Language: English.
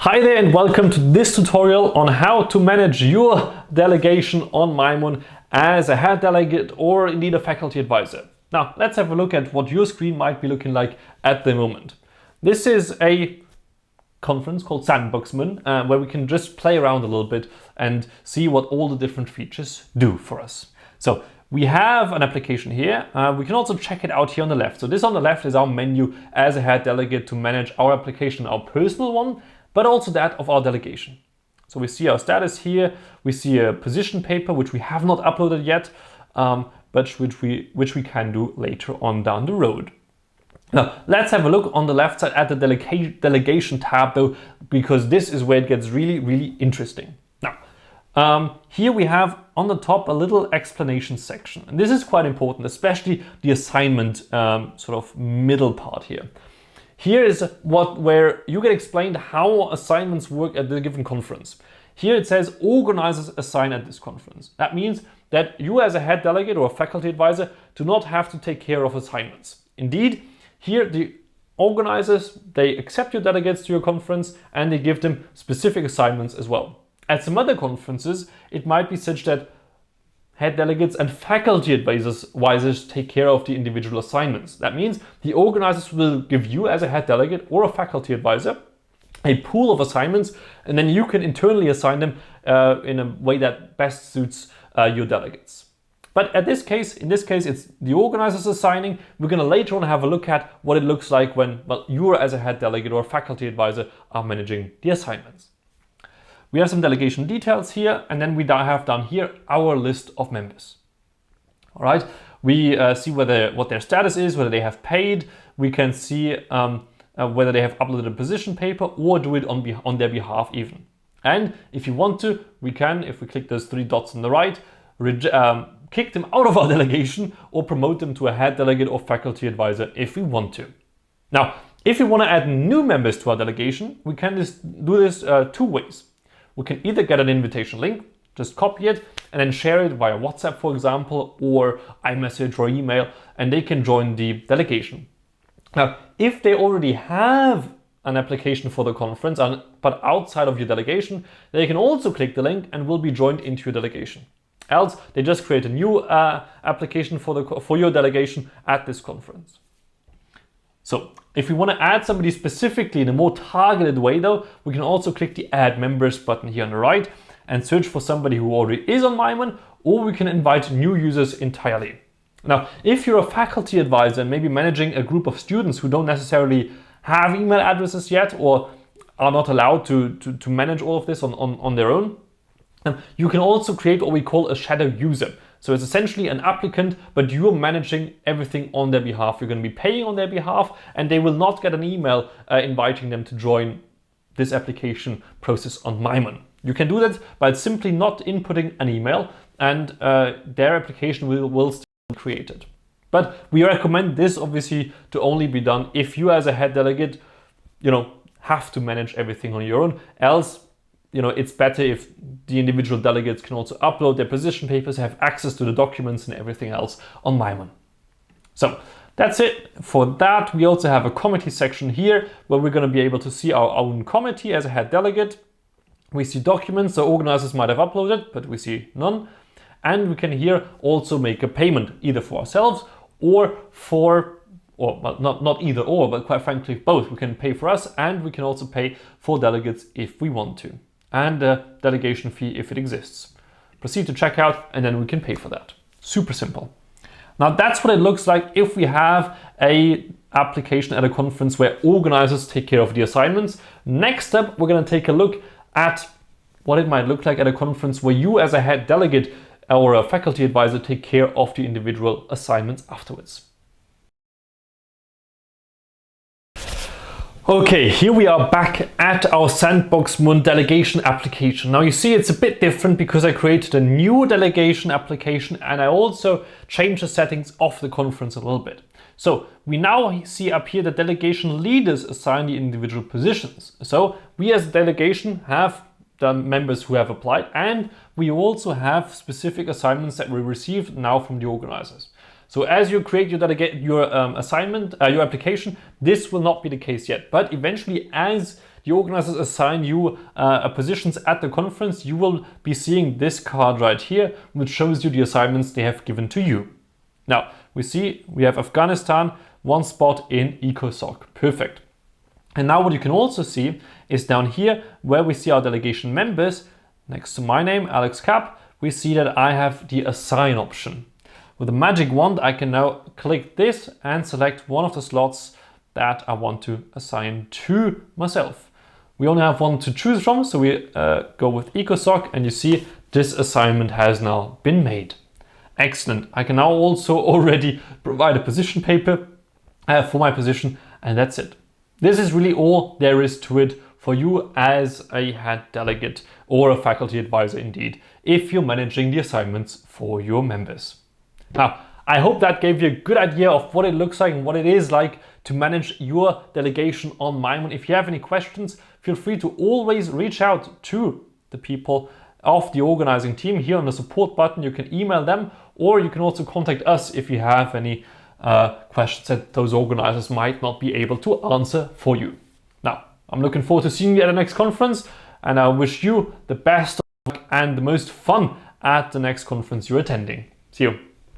Hi there and welcome to this tutorial on how to manage your delegation on mymun as a head delegate or indeed a faculty advisor. Now let's have a look at what your screen might be looking like at the moment. This is a conference called Sandbox Mun where we can just play around a little bit and see what all the different features do for us. So we have an application here. We can also check it out here on the left. So this on the left is our menu as a head delegate to manage our application, our personal one, but also that of our delegation. So we see our status here. We see a position paper, which we have not uploaded yet, but which we can do later on down the road. Now, let's have a look on the left side at the delegation tab though, because this is where it gets really interesting. Now, here we have on the top a little explanation section. And this is quite important, especially the assignment sort of middle part here. Here is where you get explained how assignments work at the given conference. Here it says organizers assign at this conference. That means that you as a head delegate or a faculty advisor do not have to take care of assignments. Indeed, here the organizers, they accept your delegates to your conference and they give them specific assignments as well. At some other conferences, it might be such that head delegates and faculty advisors take care of the individual assignments. That means the organizers will give you as a head delegate or a faculty advisor a pool of assignments, and then you can internally assign them in a way that best suits your delegates. But in this case, it's the organizers assigning. We're going to later on have a look at what it looks like when you as a head delegate or a faculty advisor are managing the assignments. We have some delegation details here, and then we have down here our list of members. All right, we see what their status is, whether they have paid. We can see whether they have uploaded a position paper or do it on their behalf even. And if you want to, we can, if we click those three dots on the right, kick them out of our delegation or promote them to a head delegate or faculty advisor if we want to. Now, if we want to add new members to our delegation, we can do this two ways. We can either get an invitation link, just copy it and then share it via WhatsApp, for example, or iMessage or email, and they can join the delegation. Now, if they already have an application for the conference, but outside of your delegation, they can also click the link and will be joined into your delegation. Else, they just create a new application for your delegation at this conference. So if we want to add somebody specifically in a more targeted way though, we can also click the Add Members button here on the right and search for somebody who already is on mymun, or we can invite new users entirely. Now, if you're a faculty advisor and maybe managing a group of students who don't necessarily have email addresses yet or are not allowed to manage all of this on their own, you can also create what we call a shadow user. So it's essentially an applicant, but you're managing everything on their behalf. You're going to be paying on their behalf, and they will not get an email inviting them to join this application process on mymun. You can do that by simply not inputting an email, and their application will still be created. But we recommend this obviously to only be done if you as a head delegate, have to manage everything on your own. Else, it's better if the individual delegates can also upload their position papers, have access to the documents and everything else on mymun. So that's it for that. We also have a committee section here where we're going to be able to see our own committee as a head delegate. We see documents the organizers might have uploaded, but we see none. And we can here also make a payment either for ourselves or not either or, but quite frankly both. We can pay for us and we can also pay for delegates if we want to, and a delegation fee if it exists. Proceed to checkout and then we can pay for that. Super simple. Now that's what it looks like if we have a application at a conference where organizers take care of the assignments. Next up, we're going to take a look at what it might look like at a conference where you as a head delegate or a faculty advisor take care of the individual assignments afterwards. Okay, here we are back at our Sandbox Mun delegation application. Now you see it's a bit different because I created a new delegation application and I also changed the settings of the conference a little bit. So we now see up here the delegation leaders assign the individual positions. So we as a delegation have the members who have applied, and we also have specific assignments that we received now from the organizers. So as you create your assignment, your application, this will not be the case yet. But eventually, as the organizers assign you positions at the conference, you will be seeing this card right here, which shows you the assignments they have given to you. Now, we see we have Afghanistan, one spot in ECOSOC. Perfect. And now what you can also see is down here where we see our delegation members, next to my name, Alex Kapp, we see that I have the assign option. With the magic wand, I can now click this and select one of the slots that I want to assign to myself. We only have one to choose from, so we go with ECOSOC, and you see this assignment has now been made. Excellent. I can now also already provide a position paper for my position, and that's it. This is really all there is to it for you as a head delegate or a faculty advisor indeed, if you're managing the assignments for your members. Now, I hope that gave you a good idea of what it looks like and what it is like to manage your delegation on mymun. If you have any questions, feel free to always reach out to the people of the organizing team here on the support button. You can email them, or you can also contact us if you have any questions that those organizers might not be able to answer for you. Now, I'm looking forward to seeing you at the next conference, and I wish you the best of luck and the most fun at the next conference you're attending. See you.